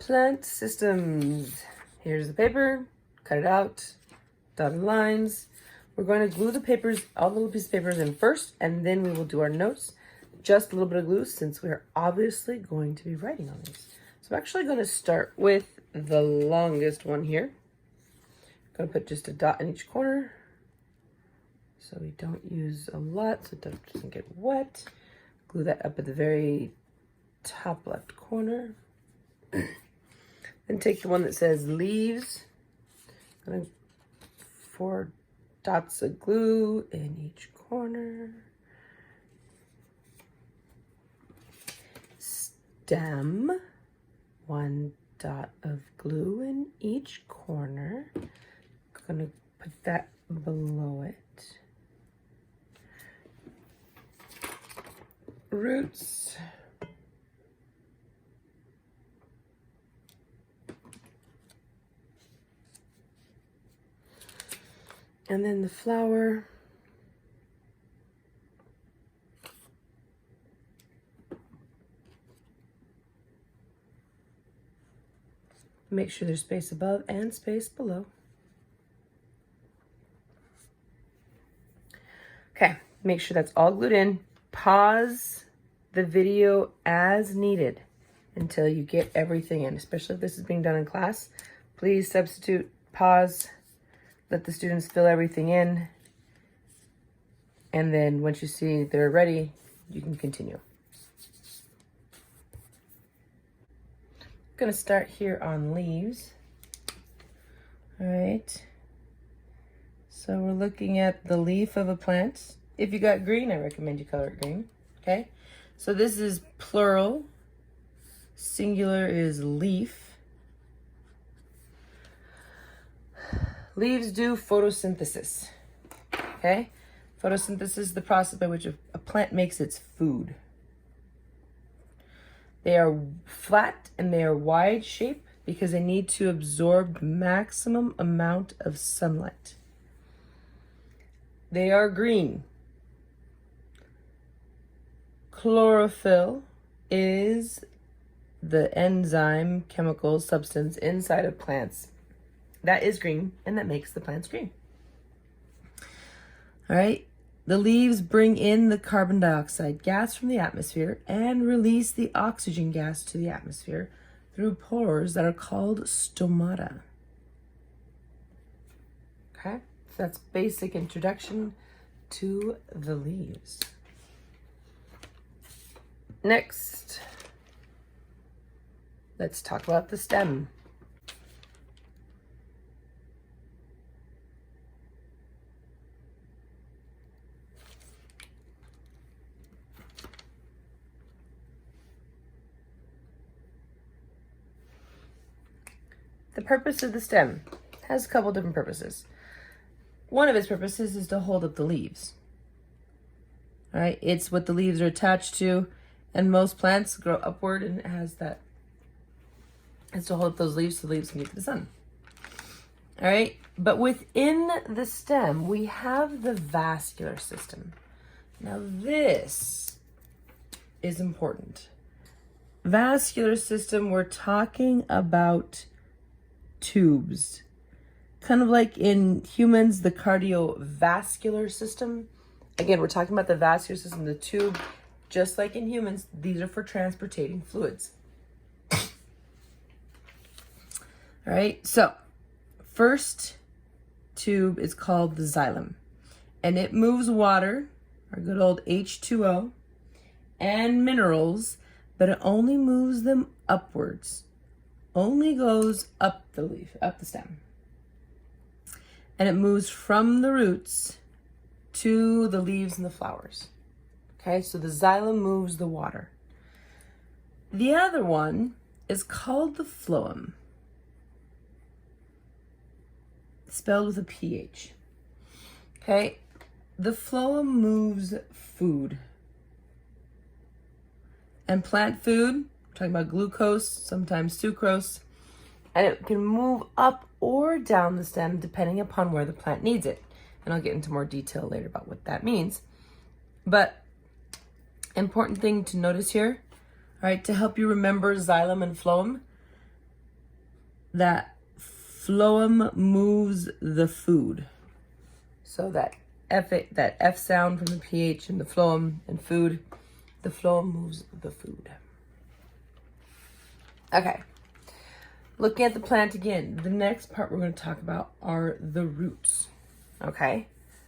Plant systems. Here's the paper, cut it out, dotted lines. We're going to glue the papers, all the little pieces of papers in first, and then we will do our notes. Just a little bit of glue since we're obviously going to be writing on these. So I'm actually going to start with the longest one here. I'm going to put just a dot in each corner so we don't use a lot so it doesn't get wet. Glue that up at the very top left corner. Then take the one that says leaves. I'm going to 4 dots of glue in each corner. Stem, 1 dot of glue in each corner. I'm gonna put that below it. Roots. And then the flower. Make sure there's space above and space below. Okay, make sure that's all glued in. Pause the video as needed until you get everything in, especially if this is being done in class. Please substitute, pause, let the students fill everything in, and then once you see they're ready, you can continue. Going to start here on leaves. All right, so we're looking at the leaf of a plant. If you got green, I recommend you color it green. Okay, so this is plural, singular is leaf. Leaves do photosynthesis. Okay, photosynthesis is the process by which a plant makes its food. They are flat and they are wide shape because they need to absorb maximum amount of sunlight. They are green. Chlorophyll is the enzyme, chemical substance inside of plants that is green and that makes the plants green. All right. The leaves bring in the carbon dioxide gas from the atmosphere and release the oxygen gas to the atmosphere through pores that are called stomata. Okay, so that's basic introduction to the leaves. Next, let's talk about the stem. The purpose of the stem has a couple different purposes. One of its purposes is to hold up the leaves. All right, it's what the leaves are attached to, and most plants grow upward, and it has that. It's to hold up those leaves so the leaves can get to the sun. All right, but within the stem, we have the vascular system. Now this is important. Vascular system, we're talking about tubes. Kind of like in humans, the cardiovascular system. Again, we're talking about the vascular system, the tube. Just like in humans, these are for transporting fluids. All right, so first tube is called the xylem. And it moves water, our good old H2O, and minerals, but it only moves them upwards. Only goes up the leaf, up the stem. And it moves from the roots to the leaves and the flowers. Okay, so the xylem moves the water. The other one is called the phloem, spelled with a PH. Okay, the phloem moves food. And plant food, we're talking about glucose, sometimes sucrose, and it can move up or down the stem depending upon where the plant needs it. And I'll get into more detail later about what that means. But important thing to notice here, all right, to help you remember xylem and phloem, that phloem moves the food. So that F sound from the PH in the phloem and food, the phloem moves the food. Okay, looking at the plant again, the next part we're going to talk about are the roots. Okay,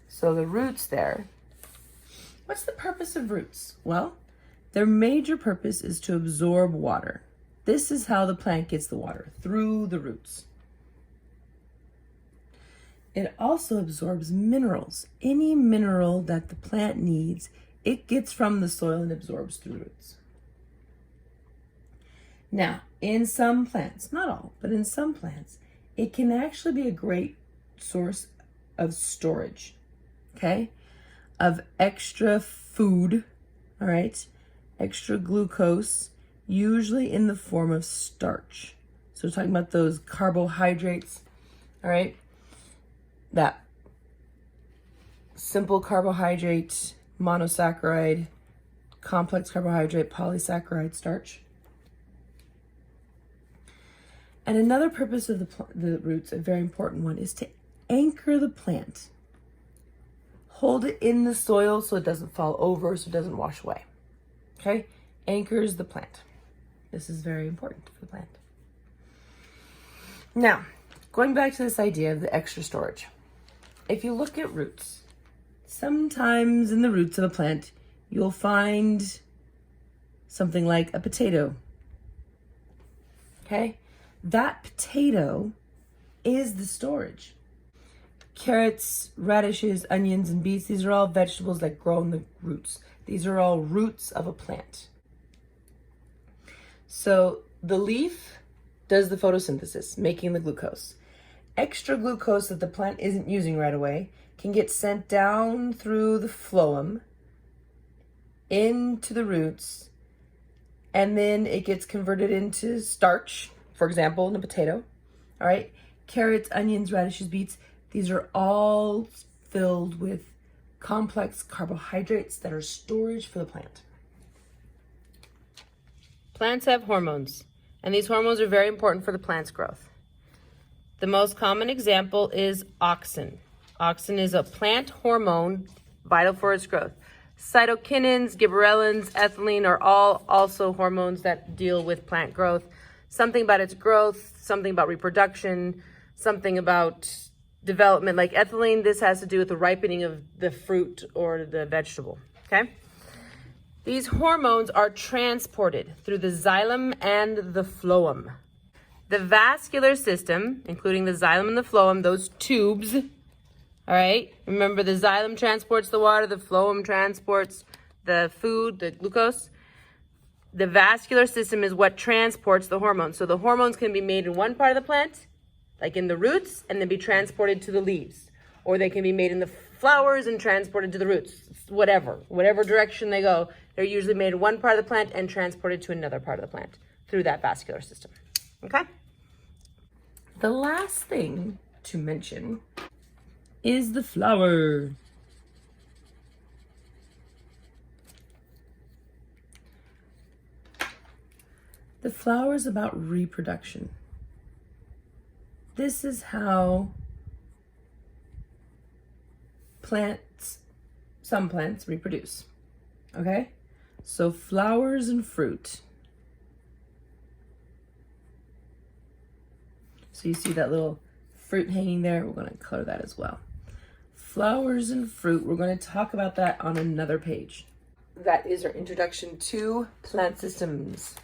so the roots there, what's the purpose of roots? Well, their major purpose is to absorb water. This is how the plant gets the water, through the roots. It also absorbs minerals. Any mineral that the plant needs, it gets from the soil and absorbs through the roots. Now, in some plants, not all, but in some plants, it can actually be a great source of storage, okay? Of extra food, all right? Extra glucose, usually in the form of starch. So we're talking about those carbohydrates, all right? That simple carbohydrate, monosaccharide, complex carbohydrate, polysaccharide, starch. And another purpose of the roots, a very important one, is to anchor the plant. Hold it in the soil so it doesn't fall over, so it doesn't wash away. Okay? Anchors the plant. This is very important for the plant. Now, going back to this idea of the extra storage. If you look at roots, sometimes in the roots of a plant, you'll find something like a potato. Okay? That potato is the storage. Carrots, radishes, onions, and beets, these are all vegetables that grow in the roots. These are all roots of a plant. So the leaf does the photosynthesis, making the glucose. Extra glucose that the plant isn't using right away can get sent down through the phloem into the roots, and then it gets converted into starch, for example, in a potato. All right, carrots, onions, radishes, beets, these are all filled with complex carbohydrates that are storage for the plant. Plants have hormones, and these hormones are very important for the plant's growth. The most common example is auxin. Auxin is a plant hormone vital for its growth. Cytokinins, gibberellins, ethylene are all also hormones that deal with plant growth. Something about its growth, something about reproduction, something about development. Like ethylene, this has to do with the ripening of the fruit or the vegetable, okay? These hormones are transported through the xylem and the phloem. The vascular system, including the xylem and the phloem, those tubes, all right? Remember, the xylem transports the water, the phloem transports the food, the glucose. The vascular system is what transports the hormones. So the hormones can be made in one part of the plant, like in the roots, and then be transported to the leaves. Or they can be made in the flowers and transported to the roots. Whatever direction they go, they're usually made in one part of the plant and transported to another part of the plant through that vascular system. Okay? The last thing to mention is the flower. The flower is about reproduction. This is how some plants reproduce. Okay? So flowers and fruit. So you see that little fruit hanging there? We're going to color that as well. Flowers and fruit, we're going to talk about that on another page. That is our introduction to plant systems.